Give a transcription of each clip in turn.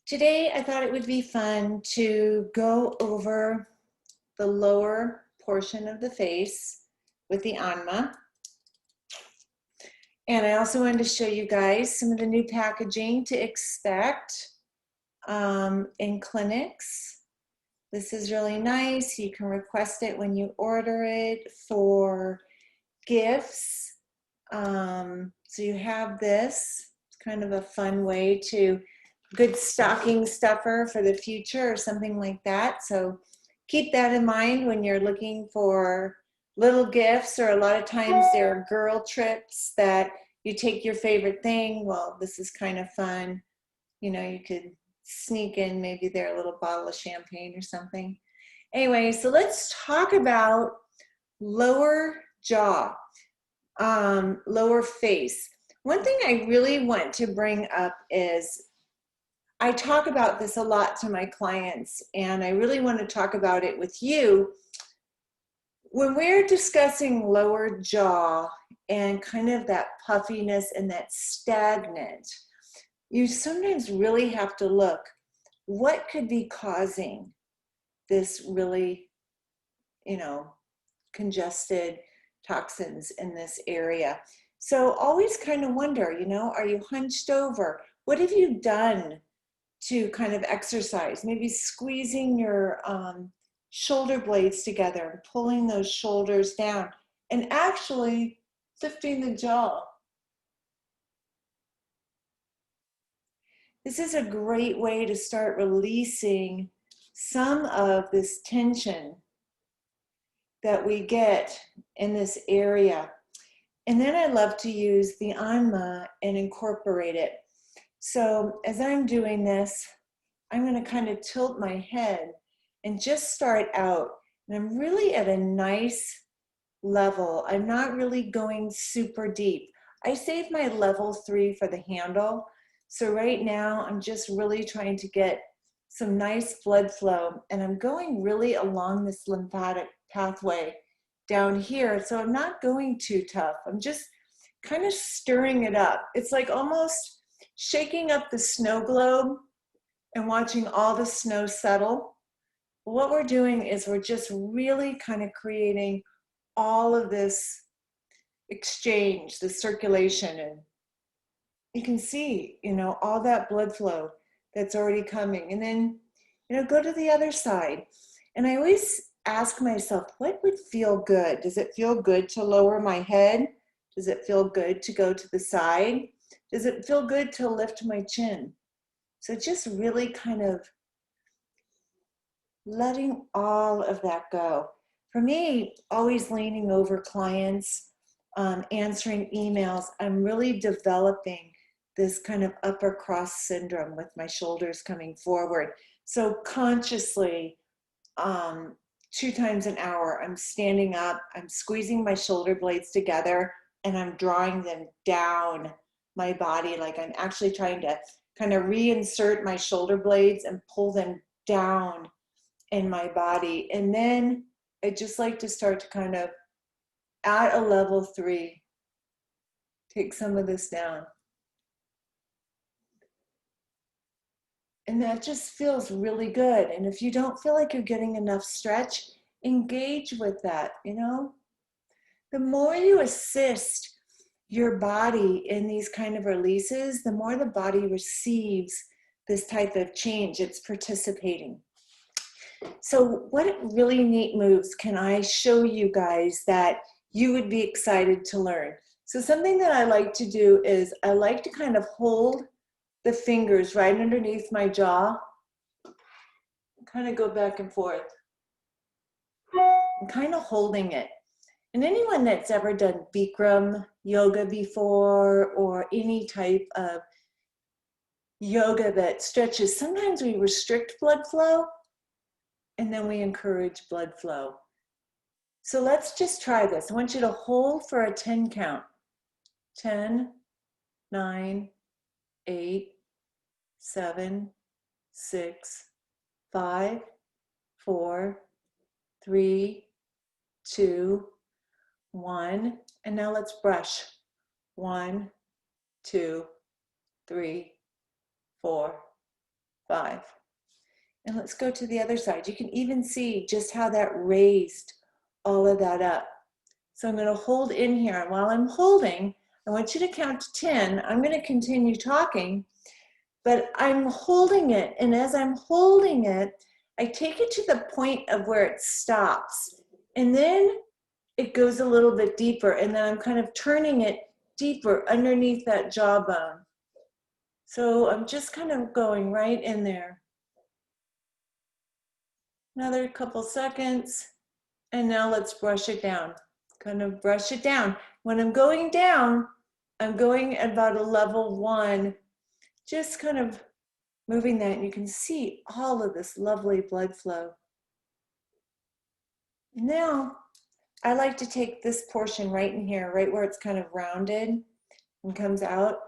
Today, I thought it would be fun to go over the lower portion of the face with the Anma. And I also wanted to show you guys some of the new packaging to expect in clinics. This is really nice. You can request it when you order it for gifts. So you have this. It's kind of a fun way to good stocking stuffer for the future or something like that. So keep that in mind when you're looking for little gifts, or a lot of times there are girl trips that you take your favorite thing. Well, this is kind of fun. You know, you could sneak in maybe there a little bottle of champagne or something. Anyway, so let's talk about lower jaw, lower face. One thing I really want to bring up is I talk about this a lot to my clients, and I really want to talk about it with you. When we're discussing lower jaw and kind of that puffiness and that stagnant, you sometimes really have to look, what could be causing this really, congested toxins in this area? So always kind of wonder, are you hunched over? What have you done to kind of exercise? Maybe squeezing your shoulder blades together and pulling those shoulders down and actually lifting the jaw. This is a great way to start releasing some of this tension that we get in this area. And then I love to use the Anma and incorporate it. So as I'm doing this, I'm going to kind of tilt my head and just start out. And I'm really at a nice level. I'm not really going super deep. I saved my level 3 for the handle. So right now I'm just really trying to get some nice blood flow, and I'm going really along this lymphatic pathway down here. So I'm not going too tough. I'm just kind of stirring it up. It's like almost shaking up the snow globe and watching all the snow settle. What we're doing is we're just really kind of creating all of this exchange, the circulation, and you can see, all that blood flow that's already coming. And then, go to the other side. And I always ask myself, what would feel good? Does it feel good to lower my head? Does it feel good to go to the side? Does it feel good to lift my chin? So just really kind of letting all of that go. For me, always leaning over clients, answering emails, I'm really developing this kind of upper cross syndrome with my shoulders coming forward. So consciously, 2 times an hour, I'm standing up, I'm squeezing my shoulder blades together, and I'm drawing them down my body, like I'm actually trying to kind of reinsert my shoulder blades and pull them down in my body. And then I just like to start to kind of, at a level 3, take some of this down. And that just feels really good. And if you don't feel like you're getting enough stretch, engage with that, The more you assist your body in these kind of releases, the more the body receives this type of change. It's participating. So what really neat moves can I show you guys that you would be excited to learn? So something that I like to do is I like to kind of hold the fingers right underneath my jaw, kind of go back and forth, and kind of holding it. And anyone that's ever done Bikram yoga before, or any type of yoga that stretches, sometimes we restrict blood flow and then we encourage blood flow. So let's just try this. I want you to hold for a 10 count. 10, 9, 8, 7, 6, 5, 4, 3, 2, 1. And now let's brush. 1, 2, 3, 4, 5. And let's go to the other side. You can even see just how that raised all of that up. So I'm going to hold in here. And while I'm holding, I want you to count to 10. I'm going to continue talking, but I'm holding it. And as I'm holding it, I take it to the point of where it stops. And then it goes a little bit deeper. And then I'm kind of turning it deeper underneath that jawbone. So I'm just kind of going right in there. Another couple seconds. And now let's brush it down. Kind of brush it down. When I'm going down, I'm going at about a level 1, just kind of moving that. And you can see all of this lovely blood flow. Now, I like to take this portion right in here, right where it's kind of rounded and comes out.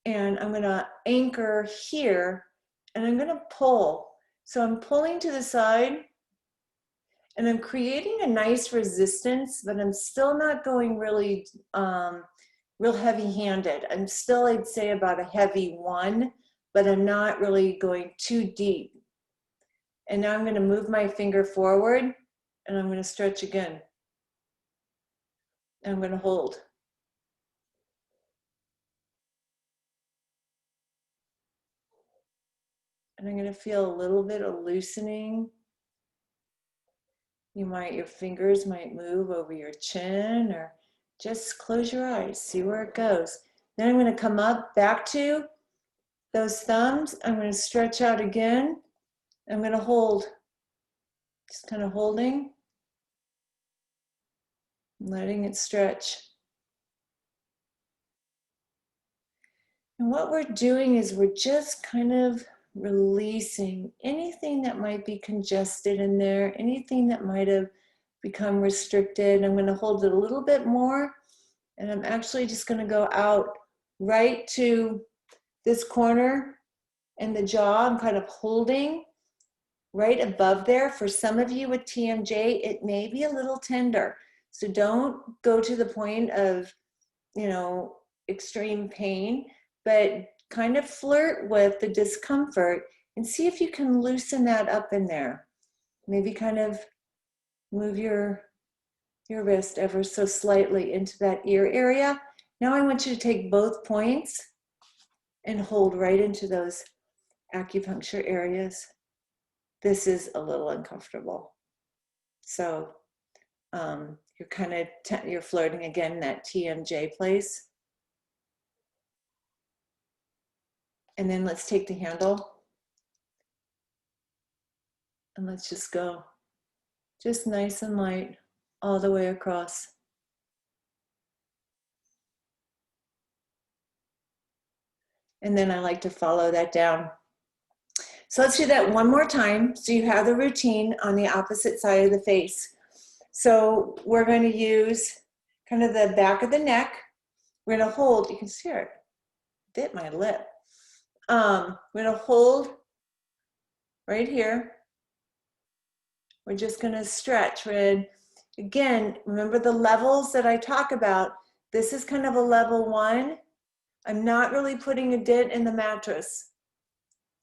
And I'm gonna anchor here, and I'm gonna pull. So I'm pulling to the side, and I'm creating a nice resistance, but I'm still not going really real heavy-handed. I'm still, I'd say, about a heavy 1, but I'm not really going too deep. And now I'm going to move my finger forward, and I'm going to stretch again. And I'm going to hold. And I'm going to feel a little bit of loosening. Your fingers might move over your chin, or just close your eyes, see where it goes. Then I'm going to come up back to those thumbs. I'm going to stretch out again. I'm going to hold, just kind of holding, letting it stretch. And what we're doing is we're just kind of releasing anything that might be congested in there, anything that might have become restricted. I'm going to hold it a little bit more, and I'm actually just going to go out right to this corner and the jaw. I'm kind of holding right above there. For some of you with TMJ, it may be a little tender. So don't go to the point of, extreme pain, but kind of flirt with the discomfort and see if you can loosen that up in there. Maybe kind of move your wrist ever so slightly into that ear area. Now I want you to take both points and hold right into those acupuncture areas. This is a little uncomfortable. So you're kind of, you're flirting again that TMJ place. And then let's take the handle and let's just go. Just nice and light all the way across. And then I like to follow that down. So let's do that one more time. So you have the routine on the opposite side of the face. So we're going to use kind of the back of the neck. We're going to hold, you can see it, bit my lip. We're going to hold right here. We're just going to stretch. Again, remember the levels that I talk about. This is kind of a level 1. I'm not really putting a dent in the mattress.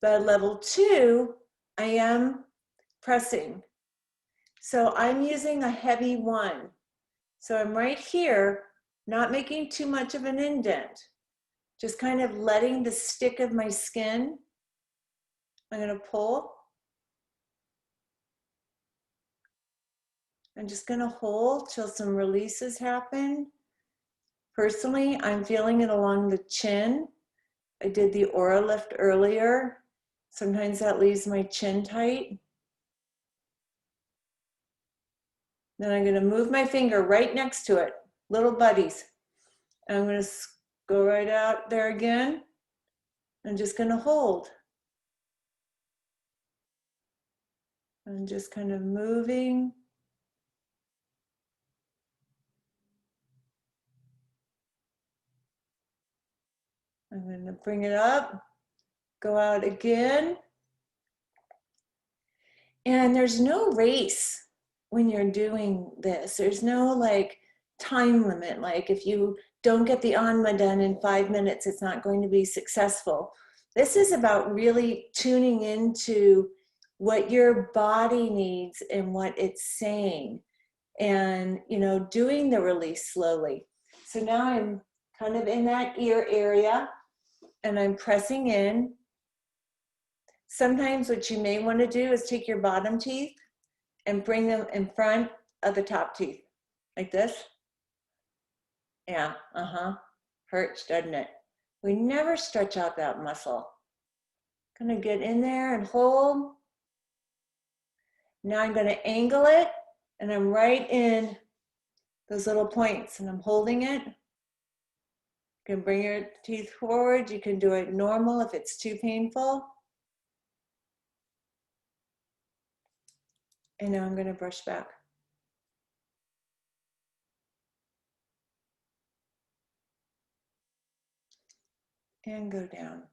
But level 2, I am pressing. So I'm using a heavy 1. So I'm right here, not making too much of an indent. Just kind of letting the stick of my skin. I'm going to pull. I'm just going to hold till some releases happen. Personally, I'm feeling it along the chin. I did the aura lift earlier. Sometimes that leaves my chin tight. Then I'm going to move my finger right next to it, little buddies. And I'm going to go right out there again. I'm just going to hold. I'm just kind of moving. I'm going to bring it up, go out again. And there's no race when you're doing this. There's no like time limit. Like if you don't get the Anma done in 5 minutes, it's not going to be successful. This is about really tuning into what your body needs and what it's saying, and, you know, doing the release slowly. So now I'm kind of in that ear area and I'm pressing in. Sometimes what you may want to do is take your bottom teeth and bring them in front of the top teeth, like this. Yeah, hurts, doesn't it? We never stretch out that muscle. Gonna get in there and hold. Now I'm gonna angle it, and I'm right in those little points, and I'm holding it. You can bring your teeth forward. You can do it normal if it's too painful. And now I'm gonna brush back. And go down.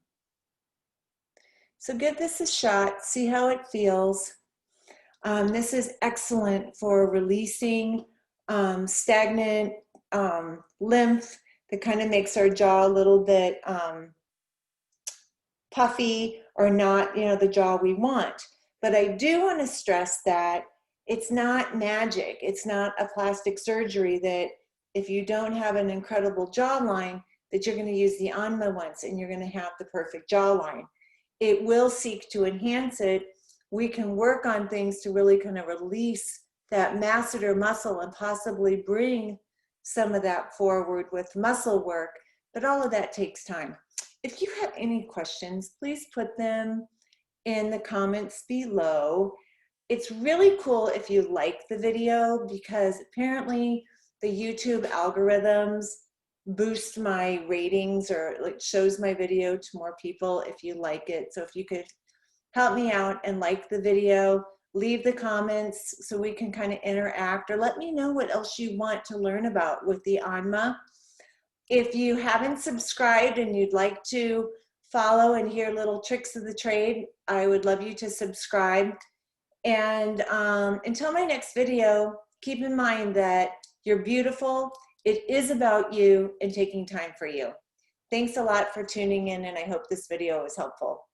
So give this a shot, see how it feels. This is excellent for releasing stagnant lymph that kind of makes our jaw a little bit puffy, or not, you know, the jaw we want. But I do want to stress that it's not magic. It's not a plastic surgery that if you don't have an incredible jawline, that you're going to use the Anma once and you're going to have the perfect jawline. It will seek to enhance it. We can work on things to really kind of release that masseter muscle and possibly bring some of that forward with muscle work, but all of that takes time. If you have any questions, please put them in the comments below. It's really cool if you like the video, because apparently the YouTube algorithms boost my ratings, or like shows my video to more people if you like it. So if you could help me out and like the video, leave the comments so we can kind of interact, or let me know what else you want to learn about with the Anma. If you haven't subscribed and you'd like to follow and hear little tricks of the trade, I would love you to subscribe. And until my next video, keep in mind that you're beautiful. It is about you and taking time for you. Thanks a lot for tuning in, and I hope this video was helpful.